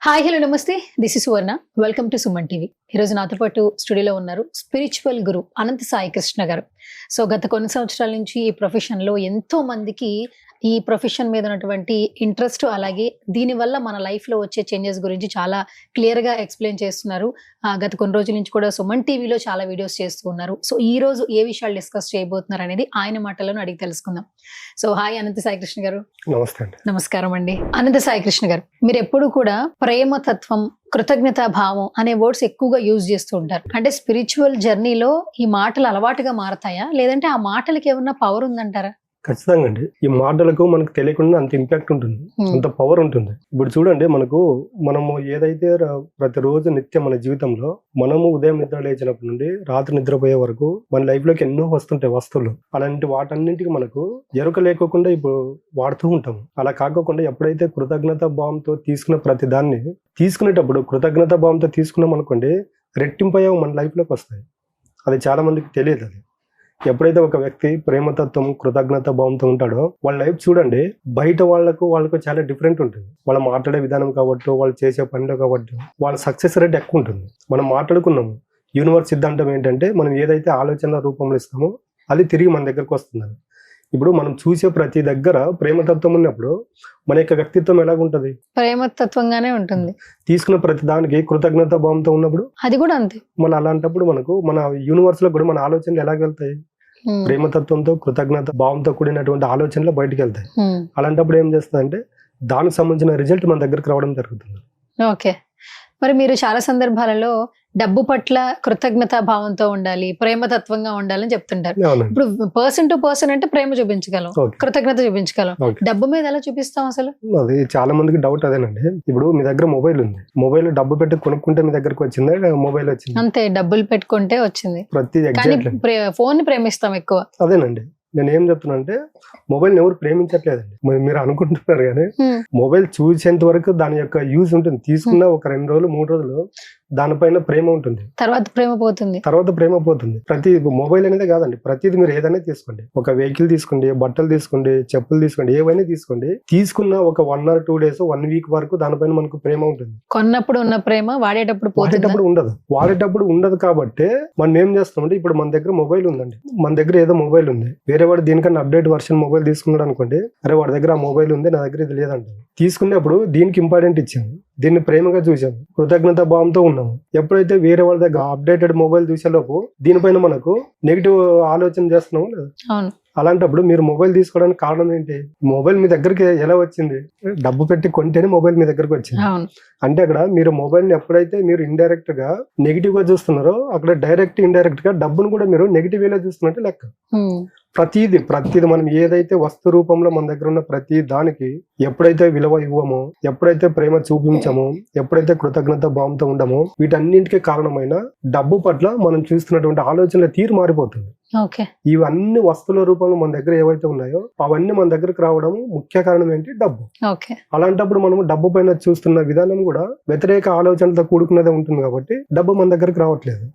Hi hello నమస్తే, this is Suvarna. Welcome to Suman TV. ఈరోజు నాతో పాటు స్టూడియోలో ఉన్నారు స్పిరిచువల్ గురు అనంత సాయి కృష్ణ గారు. సో గత కొన్ని సంవత్సరాల నుంచి ఈ ప్రొఫెషన్లో ఎంతో మందికి ఈ ప్రొఫెషన్ మీద ఉన్నటువంటి ఇంట్రెస్ట్, అలాగే దీనివల్ల మన లైఫ్లో వచ్చే చేంజెస్ గురించి చాలా క్లియర్గా ఎక్స్ప్లెయిన్ చేస్తున్నారు. గత కొన్ని రోజుల నుంచి కూడా సుమన్ టీవీలో చాలా వీడియోస్ చేస్తూ ఉన్నారు. సో ఈ రోజు ఏ విషయాలు డిస్కస్ చేయబోతున్నారు అనేది ఆయన మాటలను అడిగి తెలుసుకుందాం. సో హాయ్ అనంత సాయి కృష్ణ గారు. నమస్కారం అండి. అనంత సాయి కృష్ణ గారు, మీరు ఎప్పుడు కూడా ప్రేమతత్వం, కృతజ్ఞతా భావం అనే వర్డ్స్ ఎక్కువగా యూజ్ చేస్తూ ఉంటారు. అంటే స్పిరిచువల్ జర్నీలో ఈ మాటలు అలవాటుగా మారతాయా, లేదంటే ఆ మాటలకి ఏమన్నా పవర్ ఉందంటారా? ఖచ్చితంగా అండి. ఈ మాటలకు మనకు తెలియకుండా అంత ఇంపాక్ట్ ఉంటుంది, అంత పవర్ ఉంటుంది. ఇప్పుడు చూడండి, మనము ఏదైతే ప్రతిరోజు నిత్యం మన జీవితంలో మనము ఉదయం నిద్ర లేచినప్పటి నుండి రాత్రి నిద్రపోయే వరకు మన లైఫ్ లోకి ఎన్నో వస్తుంటాయి వస్తువులు. అలాంటి వాటన్నింటికి మనకు ఎరుక లేకోకుండా ఇప్పుడు వాడుతూ ఉంటాము. అలా కాకుండా ఎప్పుడైతే కృతజ్ఞతా భావంతో తీసుకున్న ప్రతి దాన్ని తీసుకునేటప్పుడు కృతజ్ఞతా భావంతో తీసుకున్నాం అనుకోండి, రెట్టింపయ్యావు మన లైఫ్ లోకి వస్తాయి. అది చాలా మందికి తెలియదు. అది ఎప్పుడైతే ఒక వ్యక్తి ప్రేమతత్వం, కృతజ్ఞత భావంతో ఉంటాడో వాళ్ళ లైఫ్ చూడండి, బయట వాళ్ళకు చాలా డిఫరెంట్ ఉంటుంది. వాళ్ళు మాట్లాడే విధానం కాబట్టి, వాళ్ళు చేసే పనిలో కాబట్టి వాళ్ళ సక్సెస్ రేట్ ఎక్కువ ఉంటుంది. మనం మాట్లాడుకున్నాము, యూనివర్స్ సిద్ధాంతం ఏంటంటే మనం ఏదైతే ఆలోచన రూపంలో ఇస్తామో అది తిరిగి మన దగ్గరకు వస్తుందని. ఇప్పుడు మనం చూసే ప్రతి దగ్గర ప్రేమతత్వం ఉన్నప్పుడు మన యొక్క వ్యక్తిత్వం ఎలాగుంటది? ప్రేమతత్వంగానే ఉంటుంది. తీసుకున్న ప్రతి దానికి కృతజ్ఞత భావంతో ఉన్నప్పుడు అది కూడా అంతే. అలాంటప్పుడు మన యూనివర్స్ లో కూడా మన ఆలోచనలు ఎలాగెళ్తాయి? ప్రేమతత్వంతో, కృతజ్ఞత భావంతో కూడినటువంటి ఆలోచనలు బయటకు వెళ్తాయి. అలాంటప్పుడు ఏం చేస్తుందంటే దానికి సంబంధించిన రిజల్ట్ మన దగ్గరకు రావడం జరుగుతుంది. ఓకే, మరి మీరు చాలా సందర్భాలలో డబ్బు పట్ల కృతజ్ఞతా భావంతో ఉండాలి, ప్రేమతత్వంగా ఉండాలని చెప్తుంటారు. ఇప్పుడు పర్సన్ టు పర్సన్ అంటే ప్రేమ చూపించగలం, కృతజ్ఞత చూపించగలం. డబ్బు మీద ఎలా చూపిస్తాం అసలు? అది చాలా మందికి డౌట్ అదేనండి. ఇప్పుడు మీ దగ్గర మొబైల్ ఉంది, మొబైల్ డబ్బు పెట్టి కొనుక్కుంటే మీ దగ్గరకు వచ్చిందా, మొబైల్ వచ్చింది? అంతే, డబ్బులు పెట్టుకుంటే వచ్చింది. ఫోన్ ని ప్రేమిస్తాం ఎక్కువ. అదేనండి నేను ఏం చెప్తున్నా అంటే, మొబైల్ ఎవరు ప్రేమించట్లేదండి. మీరు అనుకుంటున్నారు కానీ మొబైల్ చూసేంత వరకు దాని యొక్క యూజ్ ఉంటుంది. తీసుకున్న ఒక 2 రోజులు 3 రోజులు దానిపైన ప్రేమ ఉంటుంది, తర్వాత ప్రేమ పోతుంది. ప్రతి మొబైల్ అనేది కాదండి, ప్రతిది మీరు ఏదైనా తీసుకోండి, ఒక వెహికల్ తీసుకోండి, బట్టలు తీసుకోండి, చెప్పులు తీసుకోండి, ఏవైనా తీసుకోండి, తీసుకున్న ఒక 1 or 2 days 1 week వరకు దానిపైన మనకు ప్రేమ ఉంటుంది. కొన్నప్పుడు ఉన్న ప్రేమ వాడేటప్పుడు ఉండదు. కాబట్టి మనం ఏం చేస్తామంటే, ఇప్పుడు మన దగ్గర మొబైల్ ఉందండి, మన దగ్గర ఏదో మొబైల్ ఉంది, వేరే వాడు దీనికన్నా అప్డేట్ వర్షన్ మొబైల్ తీసుకున్నాడు అనుకోండి, అరే వాడి దగ్గర ఆ మొబైల్ ఉంది, నా దగ్గర ఇది లేదంట. తీసుకునేప్పుడు దీనికి ఇంపార్టెంట్ ఇచ్చాము, దీన్ని ప్రేమగా చూసాము, కృతజ్ఞత భావంతో ఉన్నాము. ఎప్పుడైతే వేరే వాళ్ళ దగ్గర అప్డేటెడ్ మొబైల్ చూసేలోపు దీనిపైన మనకు నెగిటివ్ ఆలోచన చేస్తున్నాము లేదా? అలాంటప్పుడు మీరు మొబైల్ తీసుకోవడానికి కారణం ఏంటి? మొబైల్ మీ దగ్గరికి ఎలా వచ్చింది? డబ్బు పెట్టి కొంటేనే మొబైల్ మీ దగ్గరకు వచ్చింది. అంటే అక్కడ మీరు మొబైల్ ని ఎప్పుడైతే మీరు ఇండైరెక్ట్ గా నెగిటివ్ గా చూస్తున్నారో, అక్కడ డైరెక్ట్ ఇండైరెక్ట్ గా డబ్బును కూడా మీరు నెగిటివ్ వేలో చూస్తున్నట్టు లెక్క. ప్రతిది మనం ఏదైతే వస్తు రూపంలో మన దగ్గర ఉన్న ప్రతి దానికి ఎప్పుడైతే విలువ ఇవ్వమో, ఎప్పుడైతే ప్రేమ చూపించమో, ఎప్పుడైతే కృతజ్ఞత భావంతో ఉండమో, వీటన్నింటికి కారణమైన డబ్బు పట్ల మనం చూస్తున్నటువంటి ఆలోచనల తీరు మారిపోతుంది. ఇవన్నీ వస్తువుల రూపంలో మన దగ్గర ఏవైతే ఉన్నాయో అవన్నీ మన దగ్గరకు రావడం ముఖ్య కారణం ఏంటి? డబ్బు. అలాంటప్పుడు మనము డబ్బు పైన చూస్తున్న విధానం కూడా వ్యతిరేక ఆలోచనలతో కూడుకున్నదే ఉంటుంది. కాబట్టి డబ్బు మన దగ్గరకు రావట్లేదు.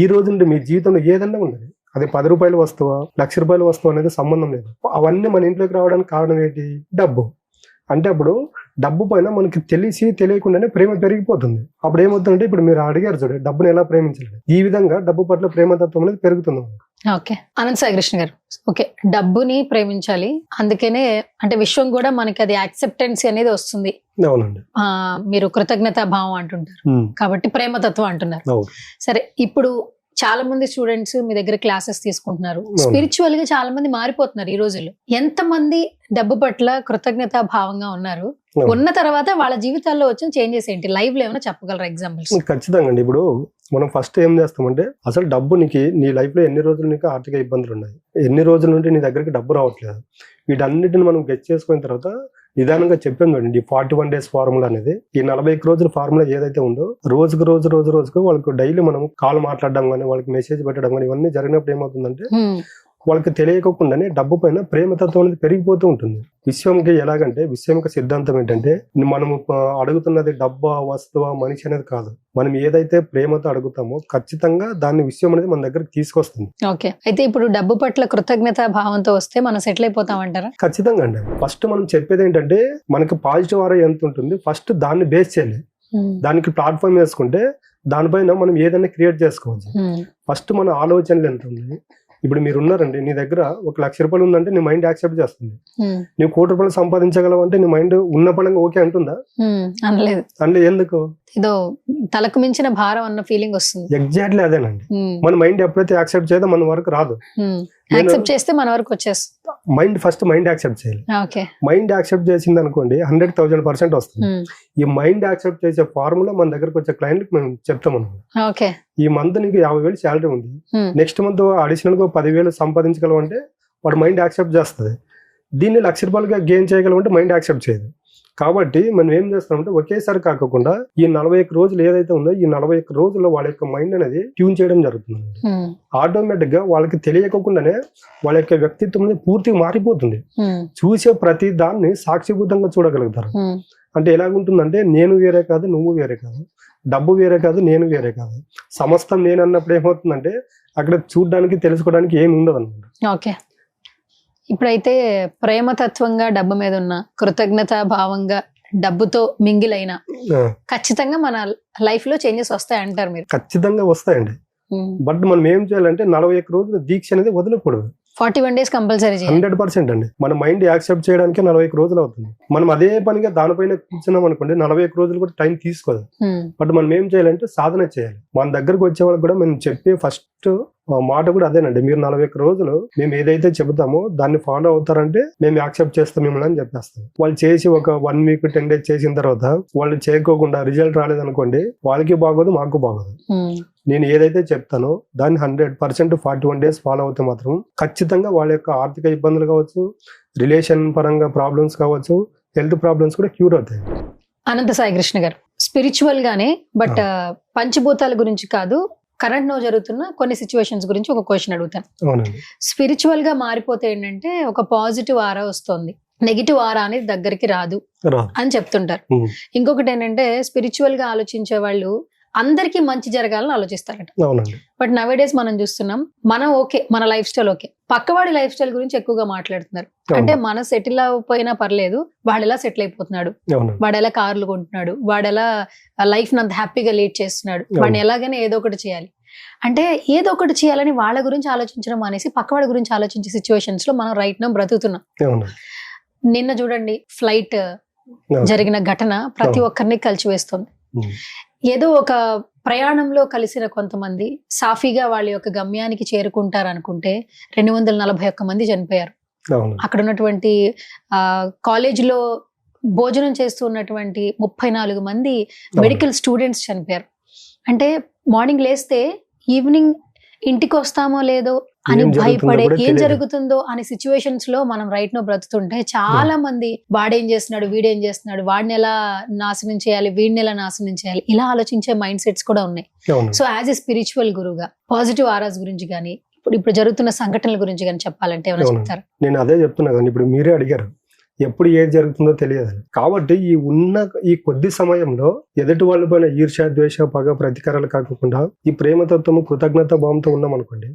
ఈ రోజు నుండి మీ జీవితంలో ఏదన్నా ఉండదు, అది 10 రూపాయల వస్తువా, 1,00,000 రూపాయల వస్తువు అనేది సంబంధం లేదు. అవన్నీ మన ఇంట్లోకి రావడానికి కారణం ఏంటి? డబ్బు. అంటే అప్పుడు డబ్బు పైన మనకి తెలియకుండానే ప్రేమ పెరిగిపోతుంది. అప్పుడు ఏమవుతుందంటే, ఇప్పుడు మీరు అడిగారు చూడండి, డబ్బుని ఎలా ప్రేమించలేదు, ఈ విధంగా డబ్బు పట్ల ప్రేమతత్వం అనేది పెరుగుతుంది. ఓకే, అనంత సాయి కృష్ణ గారు, ఓకే, డబ్బుని ప్రేమించాలి, అందుకనే అంటే విశ్వం కూడా మనకి అది యాక్సెప్టెన్స్ అనేది వస్తుంది. అవునండి. మీరు కృతజ్ఞతా భావం అంటుంటారు కాబట్టి ప్రేమతత్వం అంటున్నారు. సరే, ఇప్పుడు చాలా మంది స్టూడెంట్స్ మీ దగ్గర క్లాసెస్ తీసుకుంటున్నారు, స్పిరిచువల్ గా చాలా మంది మారిపోతున్నారు ఈ రోజుల్లో. ఎంతమంది డబ్బు పట్ల కృతజ్ఞతా భావంగా ఉన్నారు? ఉన్న తర్వాత వాళ్ళ జీవితాల్లో వచ్చిన చేంజెస్ ఏంటి? లైవ్ లో ఏమైనా చెప్పగలరా ఎగ్జాంపుల్స్? ఖచ్చితంగా అండి. ఇప్పుడు మనం ఫస్ట్ ఏం చేస్తామంటే, అసలు డబ్బు నీ లైఫ్ లో ఎన్ని రోజులు నీకు ఆర్థిక ఇబ్బందులు ఉన్నాయి, ఎన్ని రోజుల నుండి నీ దగ్గరికి డబ్బు రావట్లేదు, వీటన్నిటిని మనం గెట్ చేసుకున్న తర్వాత నిదానంగా చెప్పాం చూడండి, 41 days ఫార్ములా అనేది, ఈ 41 రోజుల ఫార్ములా ఏదైతే ఉందో, రోజుకు వాళ్ళకు డైలీ మనం కాల్ మాట్లాడడం కానీ, వాళ్ళకి మెసేజ్ పెట్టడం కానీ, ఇవన్నీ జరిగినప్పుడు ఏమవుతుందంటే వాళ్ళకి తెలియకుండానే డబ్బు పైన ప్రేమతత్వం అనేది పెరిగిపోతూ ఉంటుంది. విశ్వంకి ఎలాగంటే విశ్వం యొక్క సిద్ధాంతం ఏంటంటే మనము అడుగుతున్నది డబ్బా, వస్తువా, మనిషి అనేది కాదు. మనం ఏదైతే ప్రేమతో అడుగుతామో ఖచ్చితంగా దాన్ని విశ్వం అనేది మన దగ్గరకు తీసుకొస్తుంది. ఓకే, అయితే ఇప్పుడు డబ్బు పట్ల కృతజ్ఞత భావంతో వస్తే మనం సెటిల్ అయిపోతామంటారా? ఖచ్చితంగా అండి. ఫస్ట్ మనం చెప్పేది ఏంటంటే మనకి పాజిటివ్ ఆరా ఎంత ఉంటుంది ఫస్ట్ దాన్ని బేస్ చేయాలి. దానికి ప్లాట్ఫామ్ వేసుకుంటే దానిపైన మనం ఏదైనా క్రియేట్ చేసుకోవచ్చు. ఫస్ట్ మన ఆలోచనలు ఎంత ఉంది. ఇప్పుడు మీరు ఉన్నారండి, నీ దగ్గర 1,00,000 రూపాయలు ఉందంటే నీ మైండ్ యాక్సెప్ట్ చేస్తుంది. నువ్వు 1 కోటి రూపాయలు సంపాదించగలవు అంటే నీ మైండ్ ఉన్న పడంగా ఓకే అంటుందా? అనలేదు. అంటే ఎందుకు? ఏదో తలకు మించిన భారం అన్న ఫీలింగ్ వస్తుంది. ఎగ్జాక్ట్లీ అదేనండి. మన మైండ్ ఎప్పుడైతే యాక్సెప్ట్ చేయదో మన వరకు రాదు. యాక్సెప్ట్ చేస్తే మన వరకు వచ్చేస్తుంది. మైండ్ ఫస్ట్ మైండ్ యాక్సెప్ట్ చేయాలి. ఓకే, మైండ్ యాక్సెప్ట్ చేసింది అనుకోండి 100,000% వస్తుంది. ఈ మైండ్ యాక్సెప్ట్ చేసే ఫార్ములా మన దగ్గరకు వచ్చే క్లయింట్ మేము చెప్తాం అనమాట. ఓకే, ఈ మంత్ నీకు 50,000 శాలరీ ఉంది, నెక్స్ట్ మంత్ అడిషనల్ గా 10,000 సంపాదించగలవు అంటే వాడు మైండ్ యాక్సెప్ట్ చేస్తుంది. దీన్ని 1,00,000 రూపాయలుగా గెయిన్ చేయగలమంటే మైండ్ యాక్సెప్ట్ చేయదు. కాబట్టి మనం ఏం చేస్తామంటే ఒకేసారి కాకుండా ఈ 41 రోజులు ఏదైతే ఉందో ఈ 41 రోజుల్లో వాళ్ళ యొక్క మైండ్ అనేది ట్యూన్ చేయడం జరుగుతుంది. ఆటోమేటిక్ గా వాళ్ళకి తెలియకుండానే వాళ్ళ యొక్క వ్యక్తిత్వం అనేది పూర్తిగా మారిపోతుంది. చూసే ప్రతి దాన్ని సాక్షిభూతంగా చూడగలుగుతారు. అంటే ఎలాగుంటుందంటే నేను వేరే కాదు, నువ్వు వేరే కాదు, డబ్బు వేరే కాదు, నేను వేరే కాదు, సమస్తం నేను అన్నప్పుడు ఏమవుతుందంటే అక్కడ చూడడానికి తెలుసుకోవడానికి ఏమి ఉండదు అనమాట. ఓకే, ఇప్పుడైతే ప్రేమతత్వంగా డబ్బు మీద ఉన్న కృతజ్ఞత భావంగా డబ్బుతో మింగిలైనా ఖచ్చితంగా మన లైఫ్ లో చేంజెస్ వస్తాయి అంటారు మీరు? ఖచ్చితంగా వస్తాయండి. బట్ మనం ఏం చేయాలంటే 41 రోజులు దీక్ష అనేది వదలకూడదు. 41 days కంపల్సరీ 100% అండి. మన మైండ్ యాక్సెప్ట్ చేయడానికి 41 రోజులు అవుతుంది. మనం అదే పనిగా దానిపైన కూర్చున్నాం అనుకోండి 41 రోజులు కూడా టైం తీసుకోదు. బట్ మనం ఏం చేయాలంటే సాధన చేయాలి. మన దగ్గరకు వచ్చే వాళ్ళకి కూడా మేము చెప్పే ఫస్ట్ మాట కూడా అదేనండి. మీరు 41 రోజులు మేము ఏదైతే చెబుతామో దాన్ని ఫాలో అవుతారంటే మేము యాక్సెప్ట్ చేస్తాం మిమ్మల్ని అని చెప్పేస్తాం. వాళ్ళు చేసి ఒక 1 week 10 days చేసిన తర్వాత వాళ్ళు చేయకోకుండా రిజల్ట్ రాలేదనుకోండి వాళ్ళకి బాగోదు, మాకు బాగోదు. నేను ఏదైతే చెప్తానో దాన్ని 100% 41 days ఫాలో అవుతే మాత్రం ఖచ్చితంగా వాళ్ళ యొక్క ఆర్థిక ఇబ్బందులు కావచ్చు, రిలేషన్ పరంగా ప్రాబ్లమ్స్ కావచ్చు, హెల్త్ ప్రాబ్లమ్స్ కూడా క్యూర్ అవుతాయి. అనంత సాయి కృష్ణ గారు, స్పిరిచువల్ గానే బట్ పంచభూతాల గురించి కాదు, కరెంట్ నో జరుగుతున్న కొన్ని సిచ్యువేషన్స్ గురించి ఒక క్వశ్చన్ అడుగుతాను. స్పిరిచువల్ గా మారిపోతే ఏంటంటే ఒక పాజిటివ్ ఆరా వస్తుంది, నెగిటివ్ ఆరా అనేది దగ్గరికి రాదు అని చెప్తుంటారు. ఇంకొకటి ఏంటంటే స్పిరిచువల్ గా ఆలోచించే వాళ్ళు అందరికీ మంచి జరగాలని ఆలోచిస్తారట. బట్ నవేడేస్ మనం చూస్తున్నాం, మనం ఓకే, మన లైఫ్ స్టైల్ ఓకే, పక్కవాడి లైఫ్ స్టైల్ గురించి ఎక్కువగా మాట్లాడుతున్నారు. అంటే మన సెటిల్ అవ్వకపోయినా పర్లేదు, వాడు ఎలా సెటిల్ అయిపోతున్నాడు, వాడు ఎలా కార్లు కొంటున్నాడు, వాడు ఎలా లైఫ్ నంత హ్యాపీగా లీడ్ చేస్తున్నాడు, వాడిని ఎలాగైనా ఏదో ఒకటి చేయాలి అంటే ఏదో ఒకటి చేయాలని వాళ్ళ గురించి ఆలోచించడం అనేసి పక్కవాడి గురించి ఆలోచించే సిచ్యువేషన్స్ లో మనం రైట్ నౌ బ్రతుకుతున్నాం. నిన్న చూడండి ఫ్లైట్ జరిగిన ఘటన ప్రతి ఒక్కరిని కలిచివేస్తుంది. ఏదో ఒక ప్రయాణంలో కలిసిన కొంతమంది సాఫీగా వాళ్ళ యొక్క గమ్యానికి చేరుకుంటారు అనుకుంటే 241 మంది చనిపోయారు. అక్కడ ఉన్నటువంటి కాలేజీలో భోజనం చేస్తూ ఉన్నటువంటి 34 మంది మెడికల్ స్టూడెంట్స్ చనిపోయారు. అంటే మార్నింగ్ లేస్తే ఈవినింగ్ ఇంటికి వస్తామో లేదో అని భయపడే, ఏం జరుగుతుందో అనే సిచ్యువేషన్స్ లో మనం రైట్ నో బ్రతుకుతుంటే చాలా మంది వాడేం చేస్తున్నాడు, వీడేం చేస్తున్నాడు, వాడిని ఎలా నాశనం చేయాలి, వీడిని ఎలా నాశనం చేయాలి, ఇలా ఆలోచించే మైండ్ సెట్స్ కూడా ఉన్నాయి. సో యాజ్ ఎ స్పిరిచువల్ గురువుగా పాజిటివ్ ఆరాస్ గురించి కానీ ఇప్పుడు జరుగుతున్న సంఘటనల గురించి కానీ చెప్పాలంటే ఏమైనా చెప్తారా? నేను అదే చెప్తున్నా కానీ ఇప్పుడు మీరే అడిగారు ఎప్పుడు ఏది జరుగుతుందో తెలియదు. కాబట్టి ఈ కొద్ది సమయంలో ఎదుటి వాళ్ళ పైన ఈర్ష్య, ద్వేష, పగ, ప్రతీకారాలు కాకుండా ఈ ప్రేమతత్వము, కృతజ్ఞత భావంతో ఉన్నాం అనుకోండి,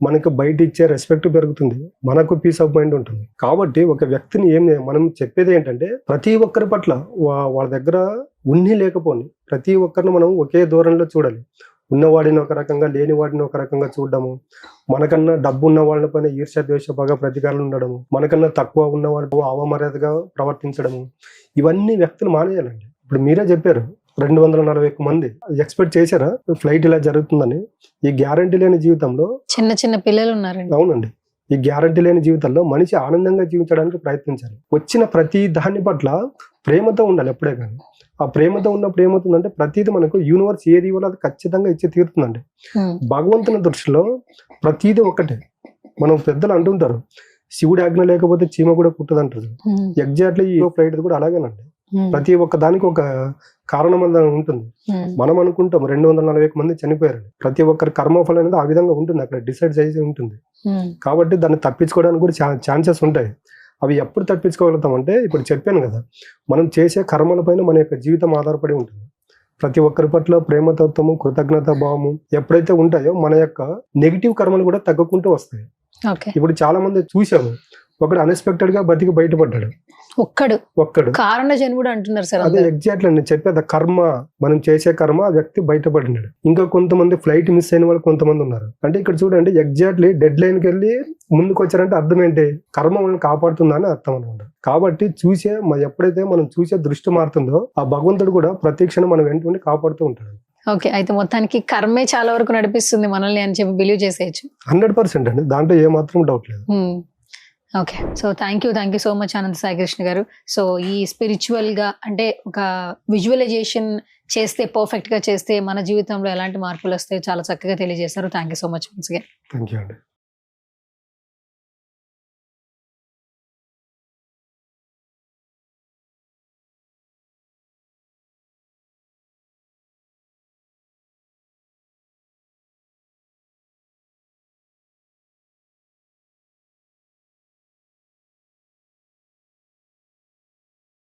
మనకు బయట ఇచ్చే రెస్పెక్ట్ పెరుగుతుంది, మనకు పీస్ ఆఫ్ మైండ్ ఉంటుంది. కాబట్టి ఒక వ్యక్తిని మనం చెప్పేది ఏంటంటే ప్రతి ఒక్కరి పట్ల వాళ్ళ దగ్గర ఉన్ని లేకపోని ప్రతి ఒక్కరిని మనం ఒకే దూరంలో చూడాలి. ఉన్నవాడిని ఒక రకంగా, లేని వాడిని ఒక రకంగా చూడడము, మనకన్నా డబ్బు ఉన్న వాళ్ళ పైన ఈర్ష్య, ద్వేష, పగ, ప్రతీకారాలు ఉండడము, మనకన్నా తక్కువ ఉన్న వాళ్ళు అవమర్యాదగా ప్రవర్తించడము, ఇవన్నీ వ్యక్తులు మానేయాలండి. ఇప్పుడు మీరే చెప్పారు 241 మంది ఎక్స్పెక్ట్ చేశారా ఫ్లైట్ ఇలా జరుగుతుందని? ఈ గ్యారంటీ లేని జీవితంలో చిన్న చిన్న పిల్లలు ఉన్నారండి. అవునండి, ఈ గ్యారంటీ లేని జీవితంలో మనిషి ఆనందంగా జీవించడానికి ప్రయత్నించాలి. వచ్చిన ప్రతి దాని పట్ల ప్రేమతో ఉండాలి ఎప్పుడే కానీ. ఆ ప్రేమతో ఉన్నప్పుడు ఏమవుతుందంటే ప్రతిదీ మనకు యూనివర్స్ ఏది ఇవ్వాలో అది ఖచ్చితంగా ఇచ్చి తీరుతుందండి. భగవంతుని దృష్టిలో ప్రతిదీ ఒక్కటే. మనం పెద్దలు అంటుంటారు శివుడి ఆజ్ఞ లేకపోతే చీమ కూడా పుట్టదంటారు. ఎగ్జాక్ట్లీ ఈ ఫ్లైట్ కూడా అలాగేనండి. ప్రతి ఒక్క దానికి ఒక కారణం అనేది ఉంటుంది. మనం అనుకుంటాం 240 మంది చనిపోయారు, ప్రతి ఒక్కరి కర్మఫలం అనేది ఆ విధంగా ఉంటుంది, అక్కడ డిసైడ్ చేసి ఉంటుంది. కాబట్టి దాన్ని తప్పించుకోవడానికి కూడా ఛాన్సెస్ ఉంటాయి. అవి ఎప్పుడు తప్పించుకోగలుగుతాం అంటే ఇప్పుడు చెప్పాను కదా, మనం చేసే కర్మల పైన మన యొక్క జీవితం ఆధారపడి ఉంటుంది. ప్రతి ఒక్కరి పట్ల ప్రేమతత్వము, కృతజ్ఞత భావము ఎప్పుడైతే ఉంటాయో మన యొక్క నెగిటివ్ కర్మలు కూడా తగ్గుకుంటూ వస్తాయి. ఇప్పుడు చాలా మంది చూసాము, ఒకడు అన్ఎక్స్పెక్టెడ్ గా బతికి బయటపడ్డాడు, ఒక్కడు కారణ జన్ముడు అంటున్నారు సార్. అదే ఎగ్జాక్ట్లీ అండి చెప్పేది, కర్మ మనం చేసే కర్మ ఆ వ్యక్తి బయటపడినాడు. ఇంకా కొంతమంది ఫ్లైట్ మిస్ అయిన వాళ్ళు కొంతమంది ఉన్నారు. అంటే ఇక్కడ చూడండి, ఎగ్జాక్ట్లీ డెడ్ లైన్ కి వెళ్ళి ముందుకు వచ్చారంటే అర్థం ఏంటి, కర్మ మనల్ని కాపాడుతుందని అర్థం అనమాట. కాబట్టి ఎప్పుడైతే మనం చూసే దృష్టి మారుతుందో ఆ భగవంతుడు కూడా ప్రతి క్షణం మనం వెంటనే కాపాడుతూ ఉంటాడు. ఓకే, అయితే మొత్తానికి కర్మే చాలా వరకు నడిపిస్తుంది మనల్ని అని చెప్పి బిలీవ్ చేసేయచ్చు. 100% అండి, దాంట్లో ఏ మాత్రం డౌట్ లేదు. Okay, so thank you so much Anantha Sai Krishna garu. So ఈ స్పిరిచువల్ గా అంటే ఒక విజువలైజేషన్ చేస్తే, పర్ఫెక్ట్ గా చేస్తే మన జీవితంలో ఎలాంటి మార్పులు వస్తాయో చాలా చక్కగా తెలియజేశారు. Thank you so much. Thank you అండి.